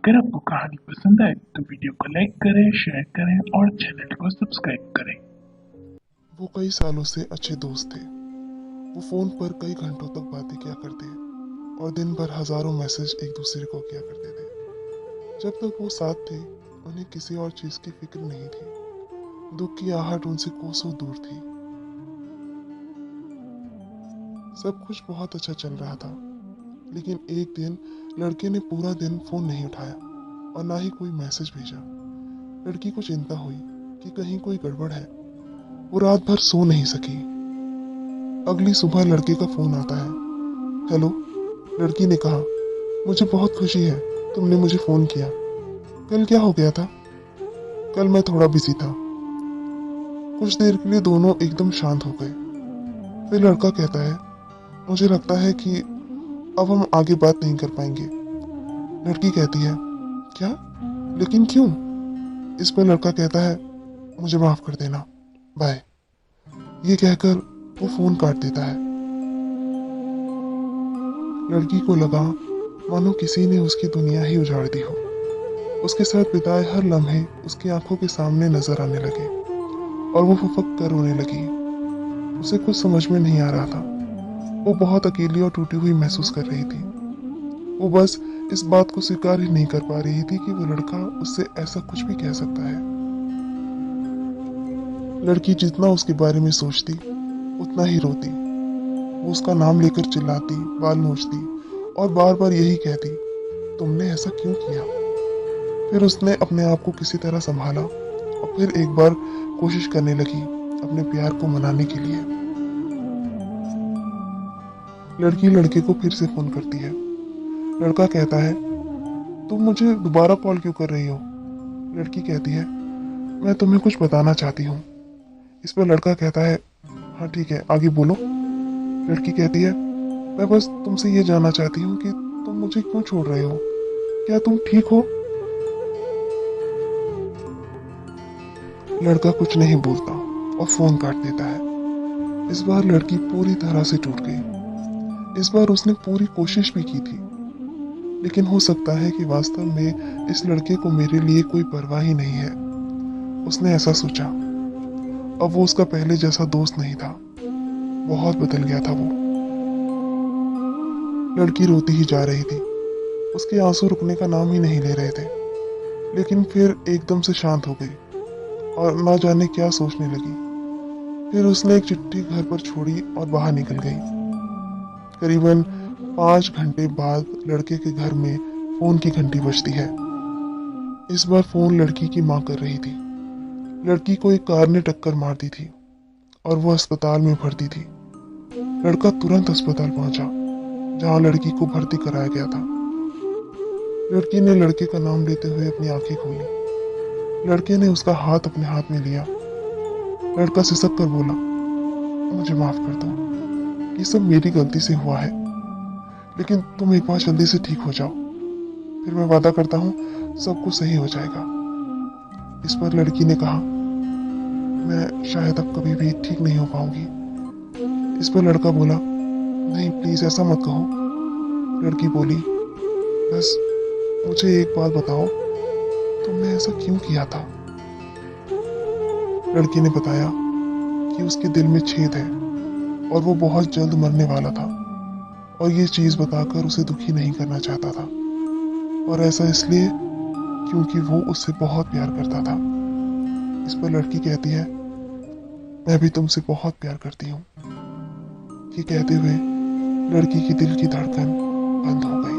अगर आपको कहानी पसंद आए तो वीडियो को लाइक करें, शेयर करें और चैनल को सब्सक्राइब करें। वो कई सालों से अच्छे दोस्त थे। वो फोन पर कई घंटों तक बातें किया करते और दिन भर हजारों मैसेज एक दूसरे को किया करते थे। जब तक वो साथ थे, उन्हें किसी और चीज की फिक्र नहीं थी। दुख की आहट उनसे कोसों दूर थी। सब कुछ बहुत अच्छा चल रहा था, लेकिन एक दिन लड़के ने पूरा दिन फोन नहीं उठाया और ना ही कोई मैसेज भेजा। लड़की को चिंता हुई कि कहीं कोई गड़बड़ है। वो रात भर सो नहीं सकी। अगली सुबह लड़के का फोन आता है। हेलो, लड़की ने कहा। मुझे बहुत खुशी है, तुमने मुझे फोन किया। कल क्या हो गया था? कल मैं थोड़ा बिजी था। कुछ देर के लिए दोनों एकदम शांत हो गए। फिर लड़का कहता है, मुझे लगता है कि अब हम आगे बात नहीं कर पाएंगे। लड़की कहती है, क्या? लेकिन क्यों? इस पर लड़का कहता है, मुझे माफ कर देना, बाय। ये कहकर वो फोन काट देता है। लड़की को लगा मानो किसी ने उसकी दुनिया ही उजाड़ दी हो। उसके साथ बिताए हर लम्हे उसकी आंखों के सामने नजर आने लगे और वो फुफक कर रोने लगी। उसे कुछ समझ में नहीं आ रहा था। वो बहुत अकेली और टूटी हुई महसूस कर रही थी। वो बस इस बात को स्वीकार ही नहीं कर पा रही थी कि वो लड़का उससे ऐसा कुछ भी कह सकता है। लड़की जितना उसके बारे में सोचती, उतना ही रोती। वो उसका नाम लेकर चिल्लाती, बाल नोचती और बार बार यही कहती, तुमने ऐसा क्यों किया? फिर उसने अपने आप को किसी तरह संभाला और फिर एक बार कोशिश करने लगी अपने प्यार को मनाने के लिए। लड़की लड़के को फिर से फोन करती है। लड़का कहता है, तुम मुझे दोबारा कॉल क्यों कर रही हो? लड़की कहती है, मैं तुम्हें कुछ बताना चाहती हूँ। इस पर लड़का कहता है, हाँ ठीक है, आगे बोलो। लड़की कहती है, मैं बस तुमसे ये जानना चाहती हूँ कि तुम मुझे क्यों छोड़ रहे हो? क्या तुम ठीक हो? लड़का कुछ नहीं बोलता और फोन काट देता है। इस बार लड़की पूरी तरह से टूट गई। इस बार उसने पूरी कोशिश भी की थी, लेकिन हो सकता है कि वास्तव में इस लड़के को मेरे लिए कोई परवाह ही नहीं है। उसने ऐसा सोचा। अब वो उसका पहले जैसा दोस्त नहीं था। बहुत बदल गया था वो। लड़की रोती ही जा रही थी। उसके आंसू रुकने का नाम ही नहीं ले रहे थे। लेकिन फिर एकदम से शांत हो गई और ना जाने क्या सोचने लगी। फिर उसने एक चिट्ठी घर पर छोड़ी और बाहर निकल गई। करीबन 5 घंटे बाद लड़के के घर में फोन की घंटी बजती है। इस बार फोन लड़की की माँ कर रही थी। लड़की को एक कार ने टक्कर मार दी थी और वो अस्पताल में भर्ती थी। लड़का तुरंत अस्पताल पहुंचा, जहां लड़की को भर्ती कराया गया था। लड़की ने लड़के का नाम लेते हुए अपनी आंखें खोली। लड़के ने उसका हाथ अपने हाथ में लिया। लड़का सिसक कर बोला, मुझे माफ कर दो, ये सब मेरी गलती से हुआ है, लेकिन तुम एक बार जल्दी से ठीक हो जाओ, फिर मैं वादा करता हूँ सब कुछ सही हो जाएगा। इस पर लड़की ने कहा, मैं शायद अब कभी भी ठीक नहीं हो पाऊंगी। इस पर लड़का बोला, नहीं प्लीज ऐसा मत कहो। लड़की बोली, बस मुझे एक बात बताओ, तुमने ऐसा क्यों किया था? लड़की ने बताया कि उसके दिल में छेद है और वो बहुत जल्द मरने वाला था और ये चीज बताकर उसे दुखी नहीं करना चाहता था। और ऐसा इसलिए क्योंकि वो उससे बहुत प्यार करता था। इस पर लड़की कहती है, मैं भी तुमसे बहुत प्यार करती हूँ। ये कहते हुए लड़की की दिल की धड़कन बंद हो गई।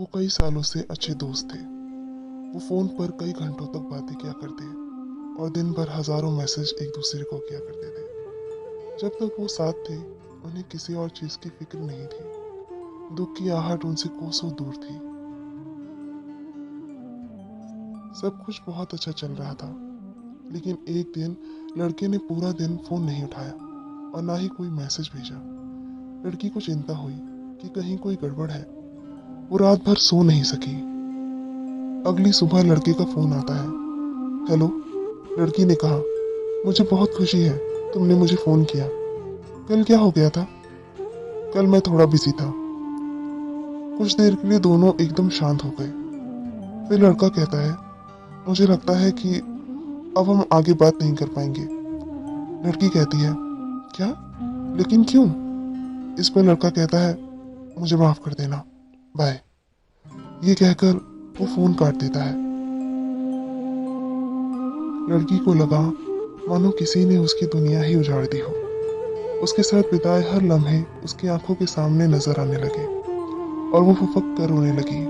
वो कई सालों से अच्छे दोस्त थे। वो फ़ोन पर कई घंटों तक बातें किया करते और दिन भर हज़ारों मैसेज एक दूसरे को किया करते थे। जब तक वो साथ थे, उन्हें किसी और चीज़ की फ़िक्र नहीं थी। दुःख की आहट उनसे कोसों दूर थी। सब कुछ बहुत अच्छा चल रहा था, लेकिन एक दिन लड़के ने पूरा दिन फ़ोन नहीं उठाया और ना ही कोई मैसेज भेजा। लड़की को चिंता हुई कि कहीं कोई गड़बड़ है। वो रात भर सो नहीं सकी। अगली सुबह लड़के का फ़ोन आता है। हेलो, लड़की ने कहा, मुझे बहुत खुशी है, तुमने मुझे फ़ोन किया। कल क्या हो गया था? कल मैं थोड़ा बिजी था। कुछ देर के लिए दोनों एकदम शांत हो गए। फिर लड़का कहता है, मुझे लगता है कि अब हम आगे बात नहीं कर पाएंगे। लड़की कहती है, क्या? लेकिन क्यों? इस पर लड़का कहता है, मुझे माफ कर देना, बाय। ये कहकर वो फोन काट देता है। लड़की को लगा मानो किसी ने उसकी दुनिया ही उजाड़ दी हो। उसके साथ बिताए हर लम्हे उसकी आंखों के सामने नजर आने लगे और वो फुफक कर रोने लगी।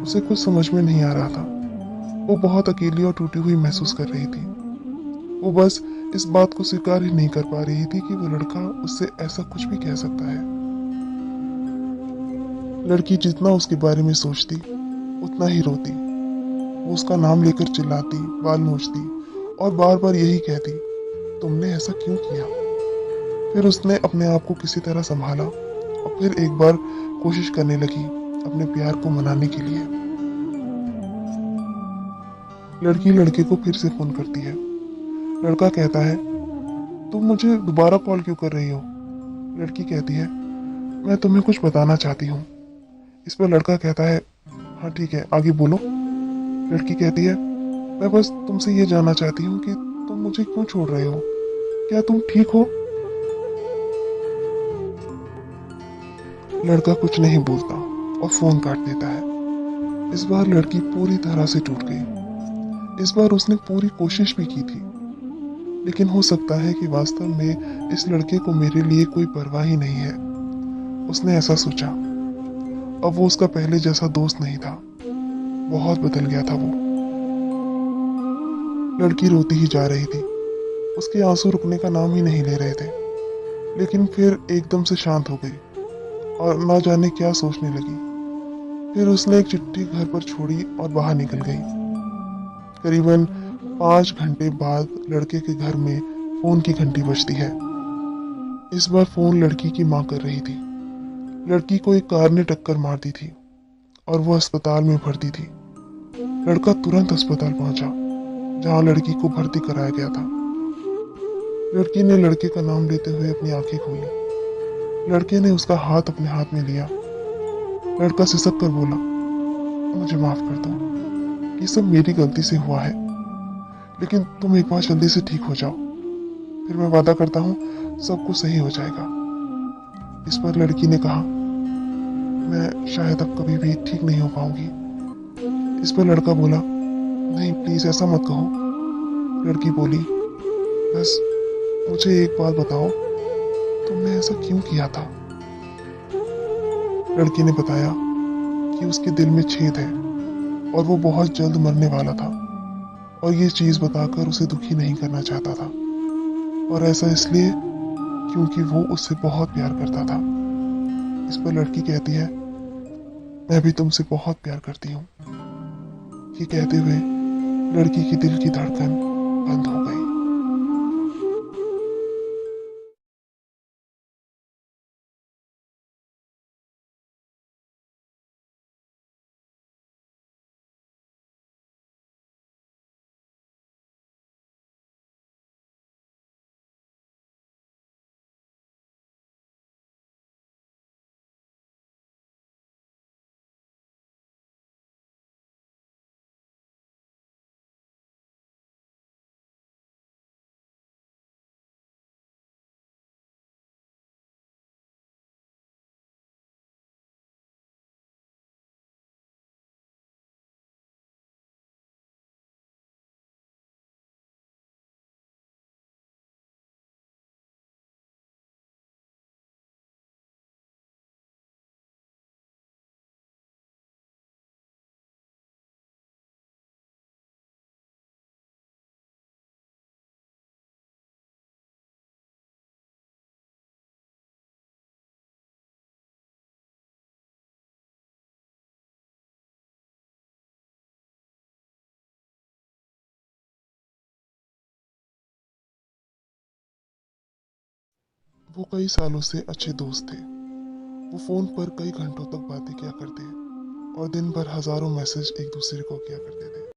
उसे कुछ समझ में नहीं आ रहा था। वो बहुत अकेली और टूटी हुई महसूस कर रही थी। वो बस इस बात को स्वीकार ही नहीं कर पा रही थी कि वो लड़का उससे ऐसा कुछ भी कह सकता है। लड़की जितना उसके बारे में सोचती उतना ही रोती। वो उसका नाम लेकर चिल्लाती, बाल नोचती और बार बार यही कहती, तुमने ऐसा क्यों किया? फिर उसने अपने आप को किसी तरह संभाला और फिर एक बार कोशिश करने लगी अपने प्यार को मनाने के लिए। लड़की लड़के को फिर से फोन करती है। लड़का कहता है, तुम मुझे दोबारा कॉल क्यों कर रही हो? लड़की कहती है, मैं तुम्हें कुछ बताना चाहती हूँ। इस पर लड़का कहता है, हाँ ठीक है, आगे बोलो। लड़की कहती है, मैं बस तुमसे ये जानना चाहती हूँ कि तुम मुझे क्यों छोड़ रहे हो? क्या तुम ठीक हो? लड़का कुछ नहीं बोलता और फोन काट देता है। इस बार लड़की पूरी तरह से टूट गई। इस बार उसने पूरी कोशिश भी की थी, लेकिन हो सकता है कि वास्तव में इस लड़के को मेरे लिए कोई परवाह ही नहीं है। उसने ऐसा सोचा। अब वो उसका पहले जैसा दोस्त नहीं था। बहुत बदल गया था वो। लड़की रोती ही जा रही थी। उसके आंसू रुकने का नाम ही नहीं ले रहे थे। लेकिन फिर एकदम से शांत हो गई और ना जाने क्या सोचने लगी। फिर उसने एक चिट्ठी घर पर छोड़ी और बाहर निकल गई। करीबन 5 घंटे बाद लड़के के घर में फोन की घंटी बजती है। इस बार फोन लड़की की माँ कर रही थी। लड़की को एक कार ने टक्कर मार दी थी और वो अस्पताल में भर्ती थी। लड़का तुरंत अस्पताल पहुंचा, जहां लड़की को भर्ती कराया गया था। लड़की ने लड़के का नाम लेते हुए अपनी आंखें खोली। लड़के ने उसका हाथ अपने हाथ में लिया। लड़का सिसक कर बोला, मुझे माफ कर दो, ये सब मेरी गलती से हुआ है, लेकिन तुम एक बार जल्दी से ठीक हो जाओ, फिर मैं वादा करता हूँ सब कुछ सही हो जाएगा। इस पर लड़की ने कहा, मैं शायद अब कभी भी ठीक नहीं हो पाऊंगी। इस पर लड़का बोला, नहीं प्लीज ऐसा मत कहो। लड़की बोली, बस मुझे एक बात बताओ, तुमने ऐसा क्यों किया था? लड़की ने बताया कि उसके दिल में छेद है और वो बहुत जल्द मरने वाला था और ये चीज बताकर उसे दुखी नहीं करना चाहता था, और ऐसा इसलिए क्योंकि वो उससे बहुत प्यार करता था। इस पर लड़की कहती है, मैं भी तुमसे बहुत प्यार करती हूँ। ये कहते हुए लड़की की दिल की धड़कन बंद हो गई। वो कई सालों से अच्छे दोस्त थे। वो फ़ोन पर कई घंटों तक बातें किया करते और दिन भर हज़ारों मैसेज एक दूसरे को किया करते थे।